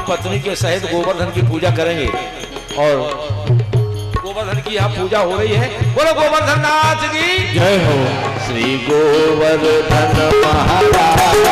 पत्नी के सहित गोवर्धन की पूजा करेंगे और गोवर्धन की यहाँ पूजा हो रही है। बोलो गोवर्धन नाथ की जय हो। श्री गोवर्धन महाराज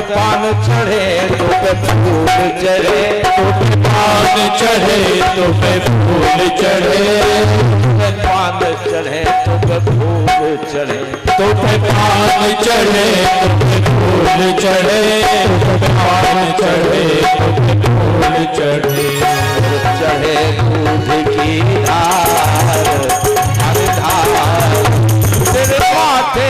पान चढ़े तो पे फूल चढ़े, तो पे पान चढ़े तो पे फूल चढ़े, पान चढ़े तो पे फूल चढ़े, तो पे पान चढ़े तो पे फूल चढ़े, तो पे पान चढ़े तो पे फूल चढ़े, चढ़े दूध की धार धार तेरे माथे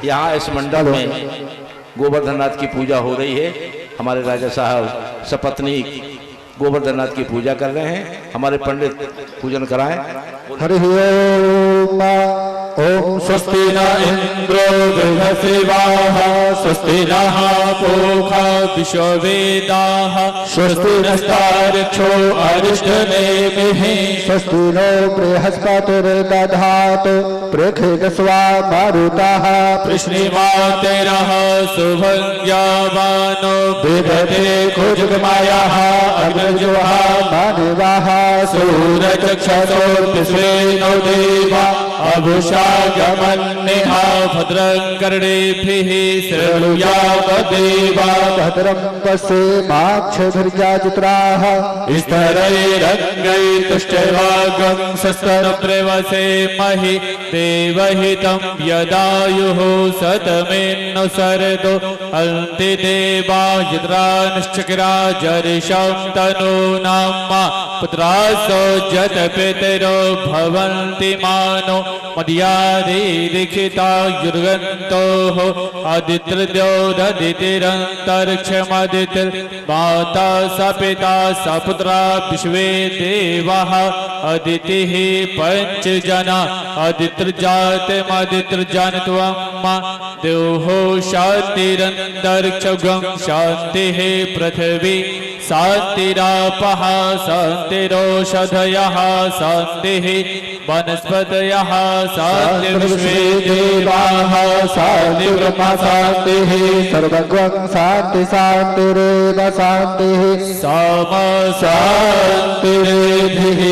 यहाँ इस मंडल में गोवर्धन नाथ की पूजा हो रही है। हमारे राजा साहब सपत्नी गोवर्धन नाथ की पूजा कर रहे हैं। हमारे पंडित पूजन कराएं। हरि ओम स्वस्ति न इंद्रो बृहस्पतिः स्वस्ति नः पूषा विश्ववेदाः स्वस्ति नस्तार्क्ष्यो अरिष्टनेमिः स्वस्ति नो बृहस्पतिर्दधातु पृथिवीस्वा मारुतः कृष्णिमातेरः सुभंज्ञावानो विदधे कुजगमायाः अग्रजोः मानवाः सूरचक्षसोऽस्वेनो देवा अभुषागमन्निहा भद्रं कर्णेभिः शृणुयामदेवा भद्रं पश्येमाक्षभिर्यजत्राः स्तरैरङ्गैस्तुष्टवागं शस्त्रप्रवसेमहि देवहितं यदायुः शतमेन्न शरदो अन्ति देवा यद्रांश्चक्राजर्षं तनूनां पुत्रासो जतपितरो भवन्ति मानो मर्यादिलिखिता युर्गन्तोः आदित्यद्योददितिरन्तरिक्षमदितिर्माता स पिता स पुत्रा विश्वे देवाः अदितिः पञ्चजना अदितिर्जातमदितिर्जानत्वं देवो शान्तिरन्तरिक्षगं शान्तिः पृथिवी शान्तिरापः शान्तिरोषधयः शान्तिः वनस्पतयः शान्तिर्विश्वे देवाः शान्तिर्ब्रह्म शान्तिः सर्वगं शान्ति शान्तिरेव शान्तिः सामा शान्तिरेधिः।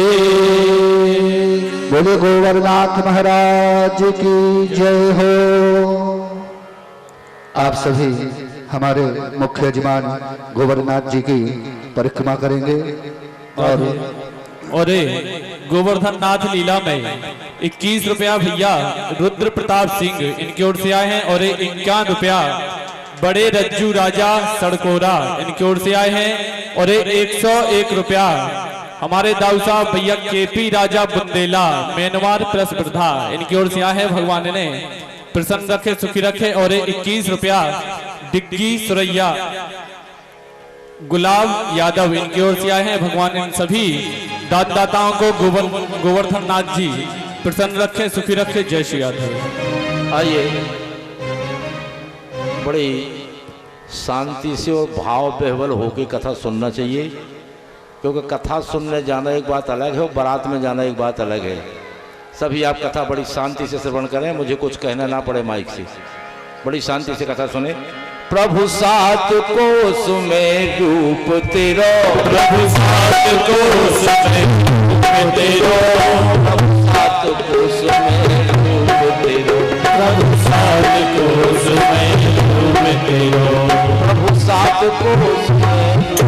बोले गोवर्धनाथ महाराज की जय हो। आप सभी हमारे मुख्य यजमान गोवर्धनाथ जी की परिक्रमा करेंगे। और गोवर्धन नाथ लीला में 21 रुपया भैया रुद्र प्रताप सिंह इनकी ओर से आए हैं, और 51 रुपया बड़े रज्जू राजा सड़कोरा इनकी ओर से आए हैं, और 101 रुपया हमारे दाऊ साहब भैया केपी राजा बुंदेला मेनवार प्रेस वृद्धा इनकी ओर से आए हैं। भगवान ने प्रसन्न रखे, सुखी रखे। और 21 रुपया डिग्गी सुरैया गुलाब यादव इनकी ओर से आए हैं। भगवान इन सभी दाताओं को गोवर्धन नाथ जी प्रसन्न रखे, सुखी रखे। जय श्री राधे। आइए, बड़ी शांति से और भाव बेहवल होकर कथा सुनना चाहिए, क्योंकि कथा सुनने जाना एक बात अलग है और बारात में जाना एक बात अलग है। सभी आप कथा बड़ी शांति से श्रवण करें, मुझे कुछ कहना ना पड़े माइक से, बड़ी शांति से कथा सुने। प्रभु सात कोस में रूप तेरो, प्रभु सात कोस में रूप तेरो, प्रभु सात कोस में रूप तेरो, प्रभु सात कोस में रूप तेरो, प्रभु सात कोस में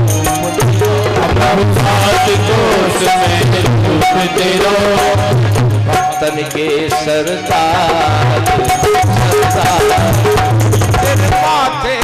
रूप तेरो, प्रभु सात कोस में रूप तेरो, भक्तन के सरताज तेरे माथे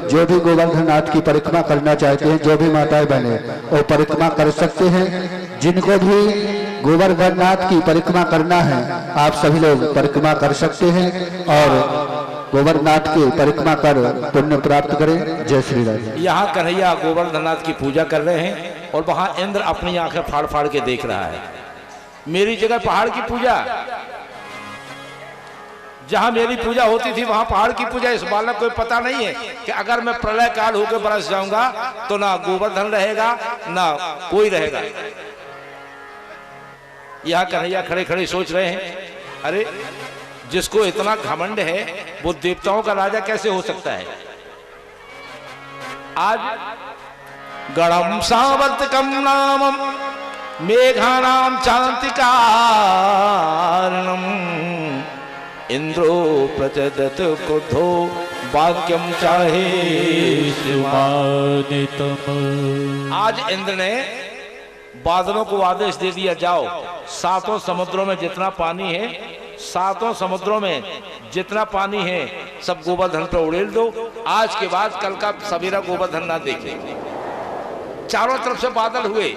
जो भी गोवर्धन नाथ की परिक्रमा करना चाहते हैं, जो भी माताएं बहने वो परिक्रमा कर सकते हैं। जिनको भी गोवर्धन नाथ की परिक्रमा करना है, आप सभी लोग परिक्रमा कर सकते हैं और गोवर्धनाथ की परिक्रमा कर पुण्य प्राप्त करें। जय श्री राम। यहाँ कन्हैया गोवर्धनाथ की पूजा कर रहे हैं और वहां इंद्र अपनी आंखें फाड़ फाड़ के देख रहा है। मेरी जगह पहाड़ की पूजा, जहां मेरी पूजा होती थी वहां पहाड़ की पूजा। इस बालक को पता नहीं है कि अगर मैं प्रलय काल होकर बरस जाऊंगा तो ना गोवर्धन रहेगा ना कोई रहेगा। यहाँ कन्हैया खड़े खड़े सोच रहे हैं, अरे जिसको इतना घमंड है वो देवताओं का राजा कैसे हो सकता है। आज गणम सावर्तकम नामम मेघानाम चांतिकारणम इंद्रो प्रचदत क्रोधो वाक्यम चाहे शिवानितम। आज इंद्र ने बादलों को आदेश दे दिया, जाओ सातों समुद्रों में जितना पानी है सातों समुद्रों में जितना पानी है सब गोवर्धन पे उड़ेल दो। आज के बाद कल का सवेरा गोवर्धन ना देखे। चारों तरफ से बादल हुए,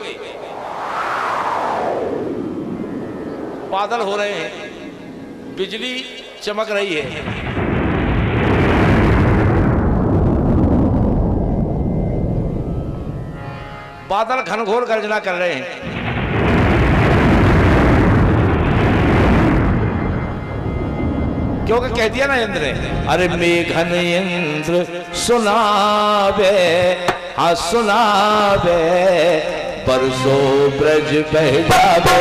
बादल हो रहे हैं, बिजली चमक रही है, बादल घनघोर गर्जना कर रहे हैं। क्योंकि कह दिया ना इंद्र ने, अरे मेघन इंद्र सुनावे, हाँ सुनावे, बरसो ब्रज बह जावे,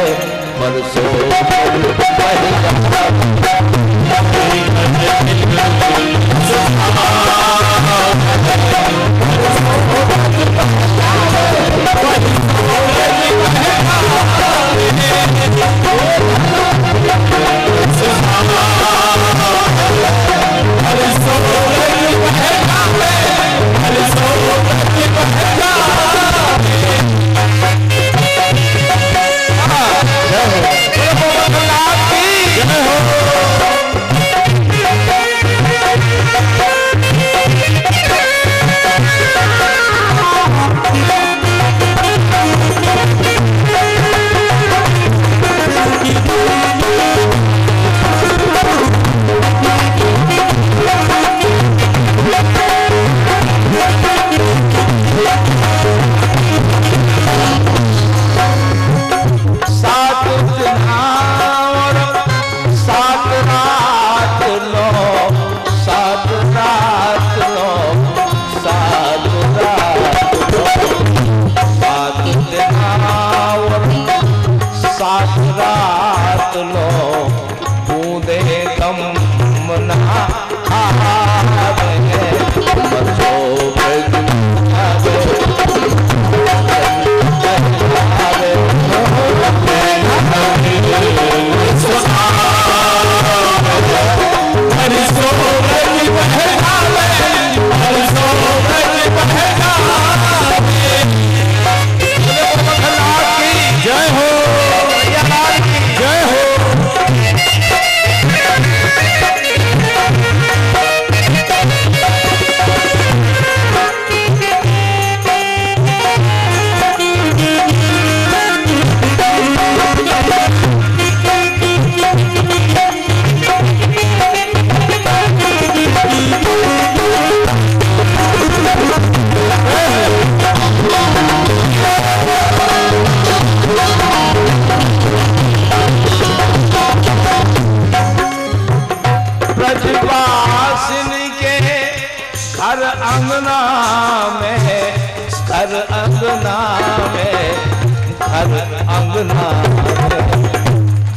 बरसो ब्रज बह जावे।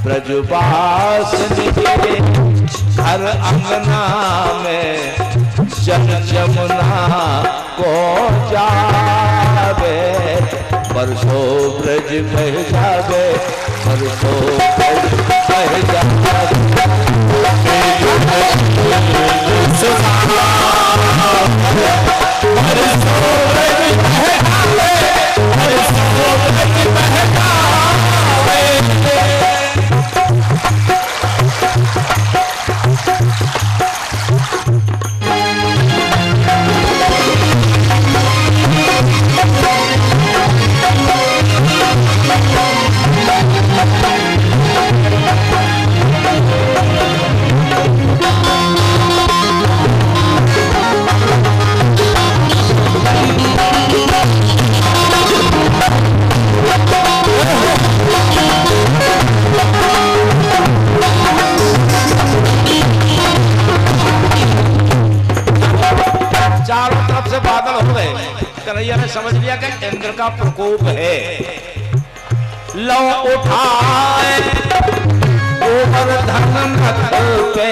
ब्रजवासिनी के घर अंगना में जल जमुना को जावे, बरसों ब्रज बह जावे, बरसों ब्रज बह जावे। कन्हैया ने समझ लिया कि इंद्र का प्रकोप है। लो उठाए गोवर्धन नख पे,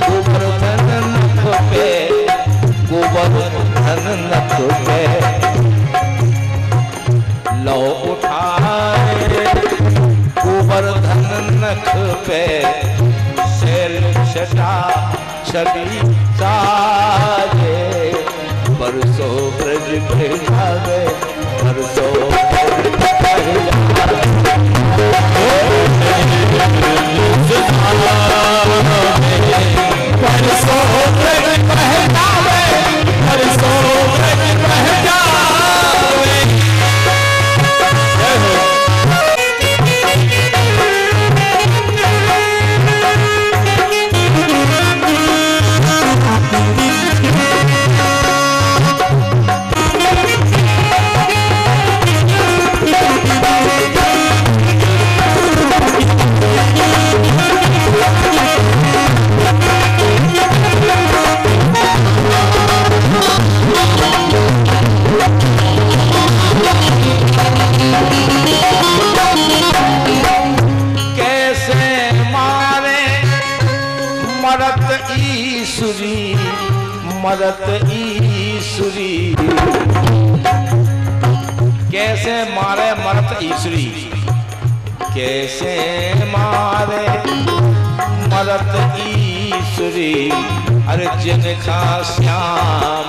गोवर्धन नख पे, गोवर्धन नख पे, लो उठाए गोवर्धन नख पे, शैल शटा छवि साजे, बरसों ब्रज बह जावे, बरसों ब्रज बह जावे। मरत ईश्वरी, मरत ईश्वरी। कैसे मारे मरत ईश्वरी, कैसे मारे मरत ईश्वरी। अरे जिनका श्याम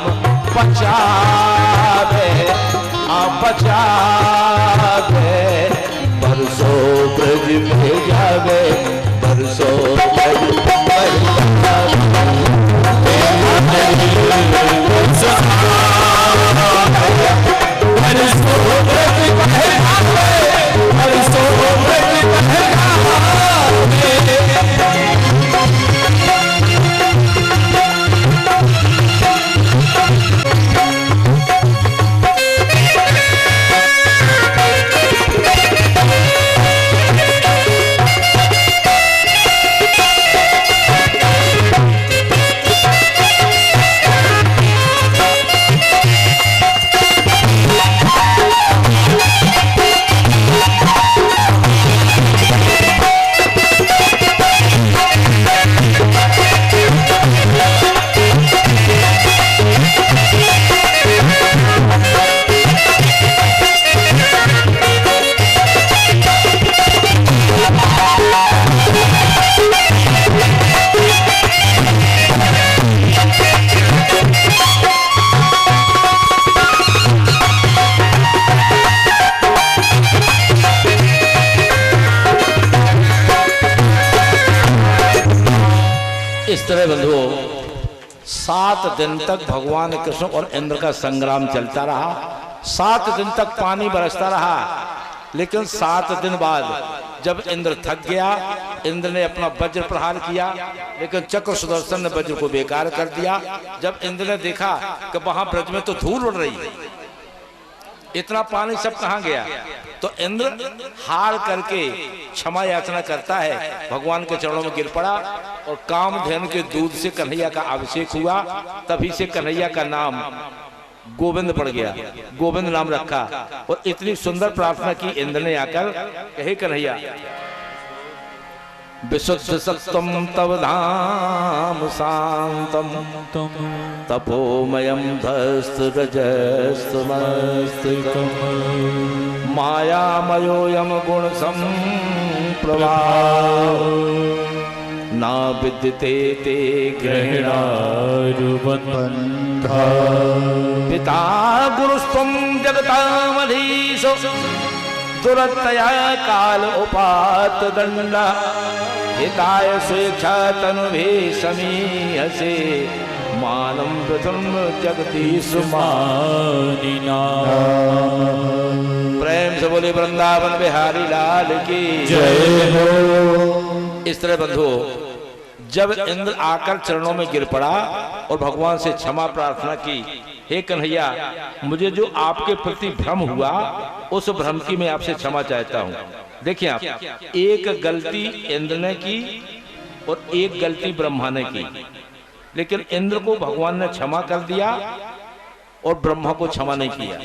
बचावे, बचावे, बरसों ब्रज में जावे, बरसों ब्रज में इस तरह बंधुओं 7 दिन तक भगवान कृष्ण और इंद्र का संग्राम चलता रहा। 7 दिन तक पानी बरसता रहा, लेकिन 7 दिन बाद जब इंद्र थक गया, इंद्र ने अपना वज्र प्रहार किया, लेकिन चक्र सुदर्शन ने वज्र को बेकार कर दिया। जब इंद्र ने देखा कि वहां ब्रज में तो धूल उड़ रही, इतना पानी सब कहां गया, तो इंद्र हार करके क्षमा याचना करता है, भगवान के चरणों में गिर पड़ा और कामधेनु के दूध से कन्हैया का अभिषेक हुआ। तभी से कन्हैया का नाम गोविंद पड़ गया, गोविंद नाम रखा। और इतनी सुंदर प्रार्थना की इंद्र ने आकर, कहे कन्हैया विशुद्ध सत्वम तव धाम शांतम, तपोमयम धस्त रजस्तमस्तिकम, मायामयोयम गुण संप्रवाह, ना विद्यते ते ग्रहणारुबन्धा, पिता गुरुस्त्वं जगतामधीशो, दुरतया काल उपात दंडा, हिताय स्वेच्छा तनुभे समीहसे, मानं प्रथम जगदीश मानिना। प्रेम से बोले वृंदावन बिहारी लाल की जय हो। इस तरह बंधुओं जब इंद्र आकर चरणों में गिर पड़ा और भगवान से क्षमा प्रार्थना की, हे कन्हैया मुझे जो आपके प्रति भ्रम हुआ उस भ्रम की मैं आपसे क्षमा चाहता हूँ। देखिए आप, एक गलती इंद्र ने की और एक गलती ब्रह्मा ने की, लेकिन इंद्र को भगवान ने क्षमा कर दिया और ब्रह्मा को क्षमा नहीं किया।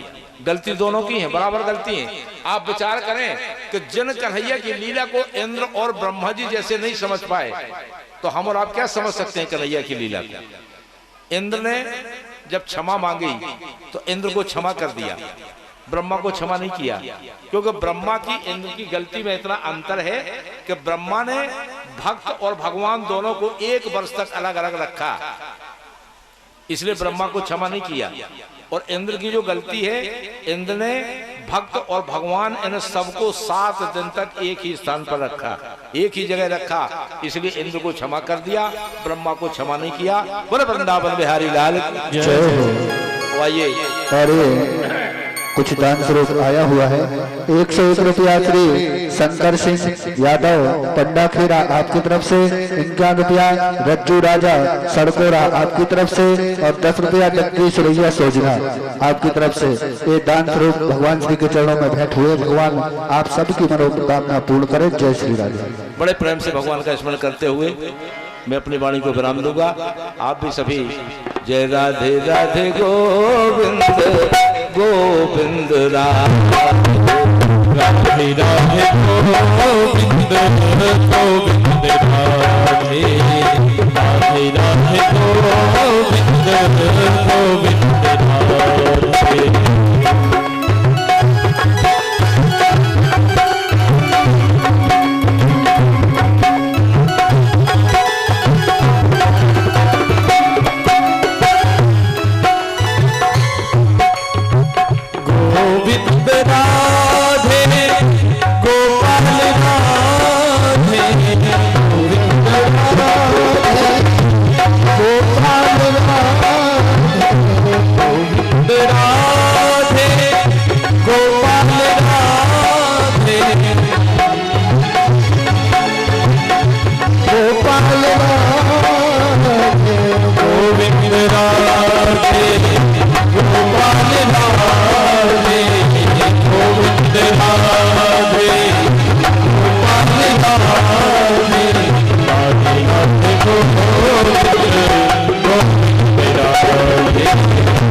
गलती दोनों की है, बराबर गलती है। आप विचार करें कि जिन कन्हैया की लीला को इंद्र और ब्रह्मा जी जैसे नहीं समझ पाए, तो हम और आप क्या समझ सकते हैं कन्हैया की लीला को। इंद्र ने जब क्षमा मांगी तो इंद्र को क्षमा कर दिया, ब्रह्मा को क्षमा नहीं किया, क्योंकि ब्रह्मा की इंद्र की गलती में इतना अंतर है कि ब्रह्मा ने भक्त और भगवान दोनों को 1 वर्ष तक अलग अलग रखा, इसलिए ब्रह्मा को क्षमा नहीं किया। और इंद्र की जो गलती है, इंद्र ने भक्त और भगवान इन सबको 7 दिन तक एक ही स्थान पर रखा, एक ही जगह रखा, इसलिए इंद्र को क्षमा कर दिया, ब्रह्मा को क्षमा नहीं किया। बोले वृंदावन बिहारी लाल जय हो। आइए कुछ दान स्वरूप आया हुआ है। 101 रुपया श्री शंकर सिंह यादव पंडा खेरा आपकी तरफ से, 51 रुपया रज्जू राजा सड़कोरा आपकी तरफ से, और 10 रुपया जगदीश रैया सोजना आपकी तरफ से। ये दान स्वरूप भगवान श्री के चरणों में भेंट हुए। भगवान आप सबकी मनोकामना पूर्ण करें। जय श्री राधे। बड़े प्रेम से भगवान का स्मरण करते हुए मैं अपनी वाणी को विराम दूंगा। आप भी सभी जय राधे राधे गोविंद गोविंद राधे राधे गोविंद गोविंद राधे राधे गोपाल राधे गोविंद राधे गोपाल राधे राधे राधे गोविंद गोविंद राधे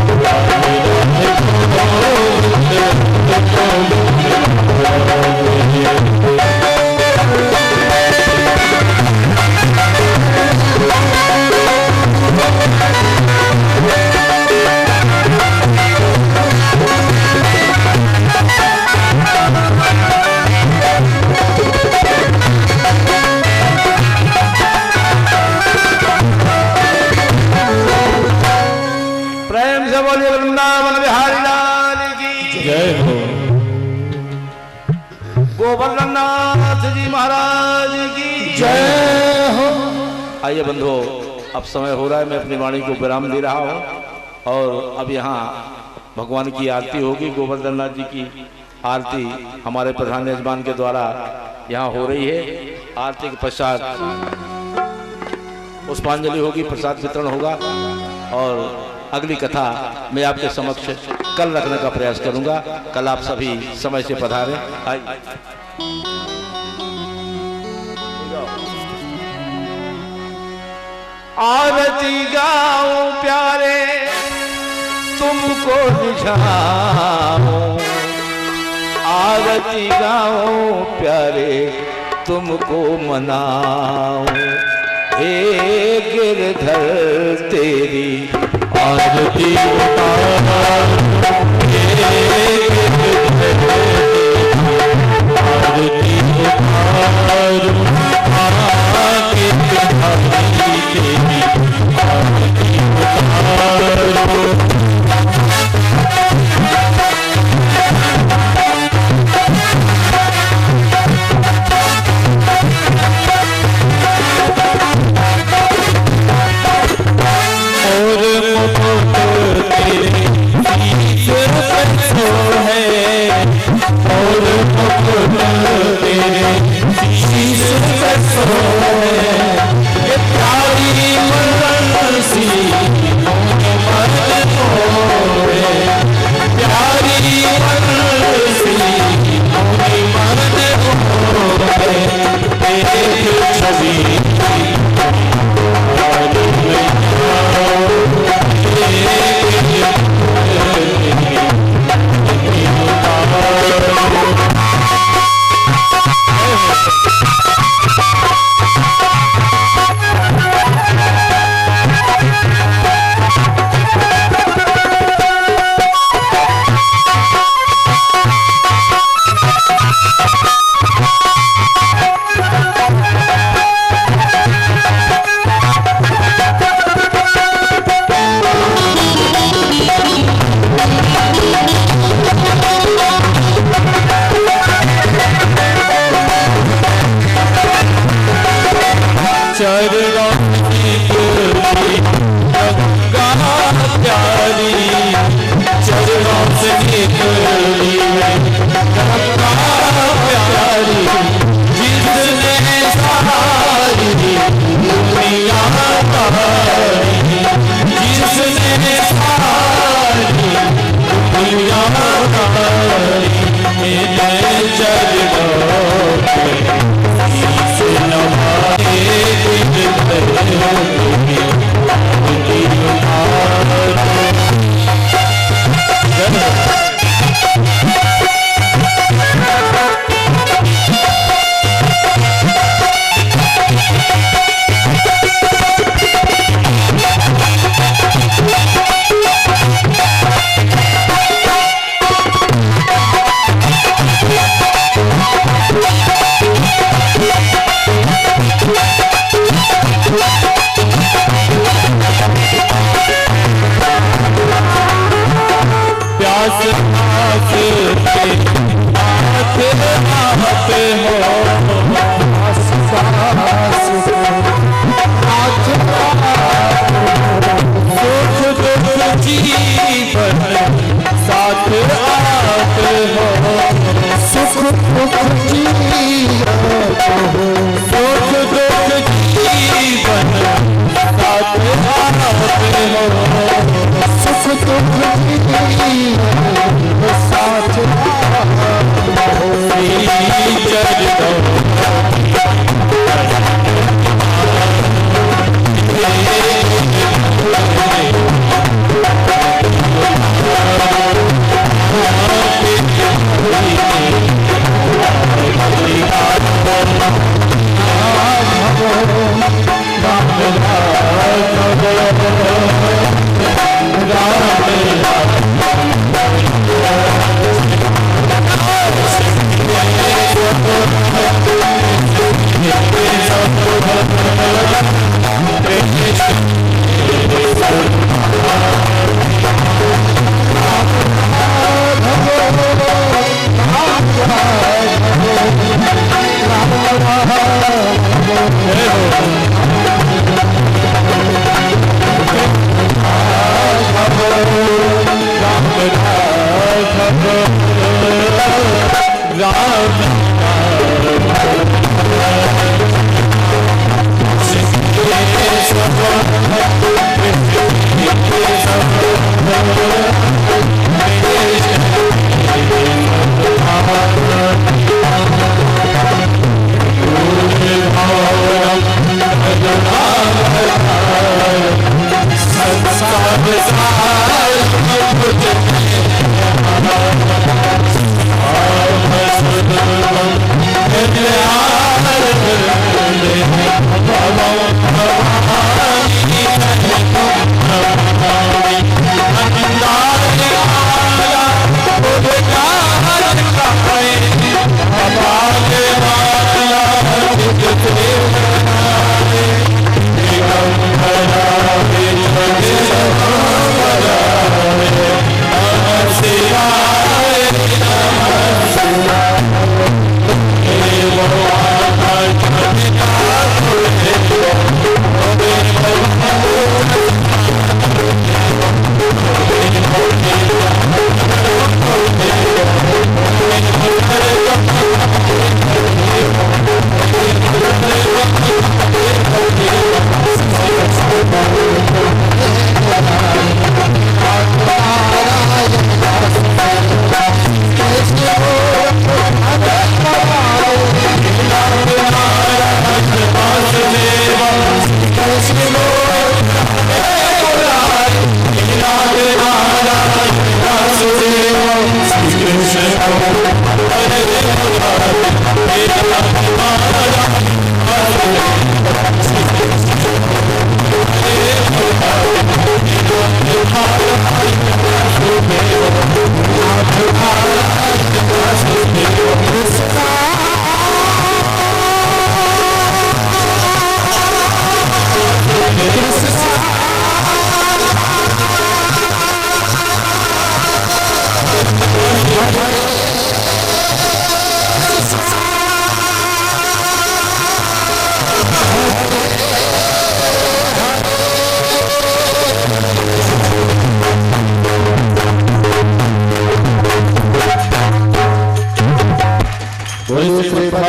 राधे राधे गोविंद प्रेम से बोलिए वृंदावन बिहारी लाल की जय हो। गोवर्धन नाथ जी महाराज की जय हो। आइए बंधुओं, अब समय हो रहा है, मैं अपनी वाणी को विराम दे रहा हूँ और अब यहाँ भगवान की आरती होगी। गोवर्धन नाथ जी की आरती हमारे प्रधान यजमान के द्वारा यहाँ हो रही है। आरती के पश्चात पुष्पांजलि होगी, प्रसाद वितरण होगा और अगली कथा मैं आपके समक्ष कल रखने का प्रयास करूंगा। कल आप सभी समय से पधारें। आरती गाओ प्यारे तुमको रिझाऊं, आरती गाओ प्यारे तुमको मनाऊं, हे गिरधर तेरी आरती उतारूं, हे गिरधर आरती उतारूं, आके बिहारी तेरी आरती उतारूं। और मुकुट तेरे शीश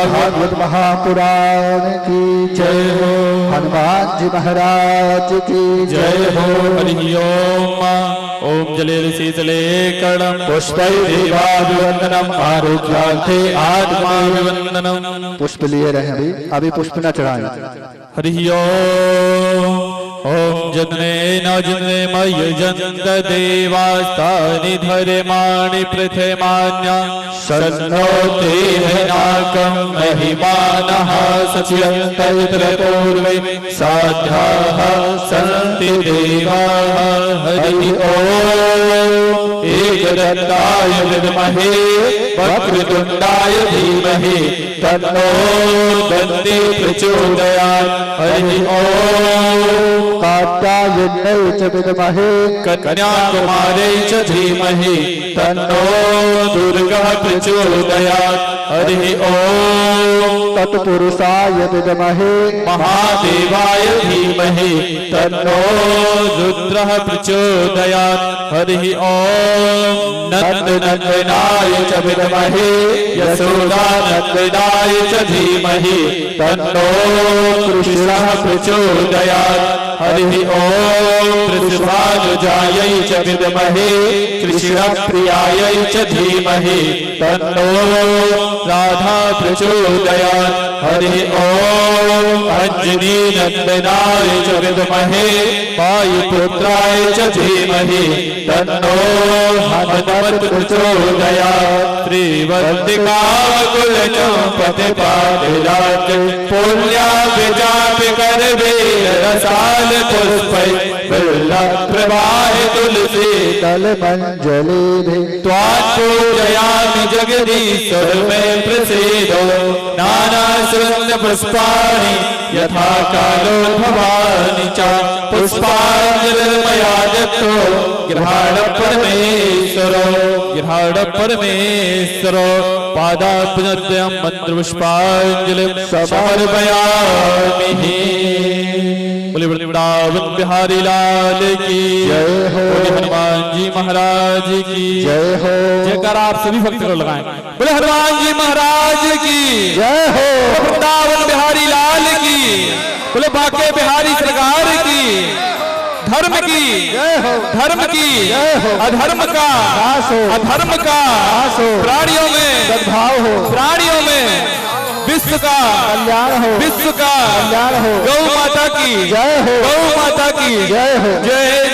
भागवत महापुराण की जय हो। हनुमान जी महाराज की जय हो। हरि ओम। ओम जले शीतले कर्णम पुष्पैर्देवाभिवंदनम आरोग्यार्थे आत्माभिवंदनम। पुष्प लिए रहे अभी पुष्प न चढ़ाएं। हरि ओम। ओम जन्मे न जन्मे मय जन्त देवास्तानि धर्माणि प्रथमान्या सन्नो नाकं महिमानः सच्यन्ते पूर्वे साध्याः सन्ति देवाः। हरि ओम। एकदन्ताय विद्महे वक्रतुण्डाय धीमहि तन्नो दन्ति प्रचोदयात्। हरि ओम। कात्यायनै च विद्महे कन्याकुमारै च धीमहि तन्नो दुर्गा प्रचोदयात्। हरि ओम। तत्पुरुषाय विद्महे महादेवाय धीमहि तन्नो रुद्रः प्रचोदयात्। हरि ओम। नन्दनन्दनाय च विद्महे यशोदानन्दनाय च धीमहि तन्नो कृष्णः प्रचोदयात्। हरि ओम। वृषभानुजायै च विद्महे कृष्णप्रियायै च धीमहि तन्नो राधा प्रचोदयात्। हरि ओम। अंजनीनन्दनाय च विद्महे वायुपुत्राय च धीमहि तन्नो हनुमत् प्रचोदयात्। त्रिवर्तिकाकुलचम्पतिपादिराज पुण्याभिजापि करवीर रसाल पुष्पै प्रवाह तुलसी तल मंजलि भी त्वात्पूजयामि जगदीश्वर मे प्रसीदो नाना सुगंध पुष्पाणि यथा कालोद्भवानि च पुष्पाञ्जलिर्मया दत्तो गृहाण परमेश्वरो पादाभ्युदयं मंत्रपुष्पाञ्जलिं समर्पयामि। बोले वृंदावन बिहारी लाल की जय हो। बोले हनुमान जी महाराज की जय हो। जयकार आप सभी भक्त को लगाएं। बोले हनुमान जी महाराज की जय हो। वृंदावन बिहारी लाल की बोले बाके बिहारी सरकार की धर्म की जय हो। धर्म की जय हो। अधर्म का नाश हो। अधर्म का नाश हो। प्राणियों में सद्भाव हो। प्राणियों में विश्व का कल्याण हो। विश्व का कल्याण हो। गौ माता की जय हो। गौ माता की जय हो। जय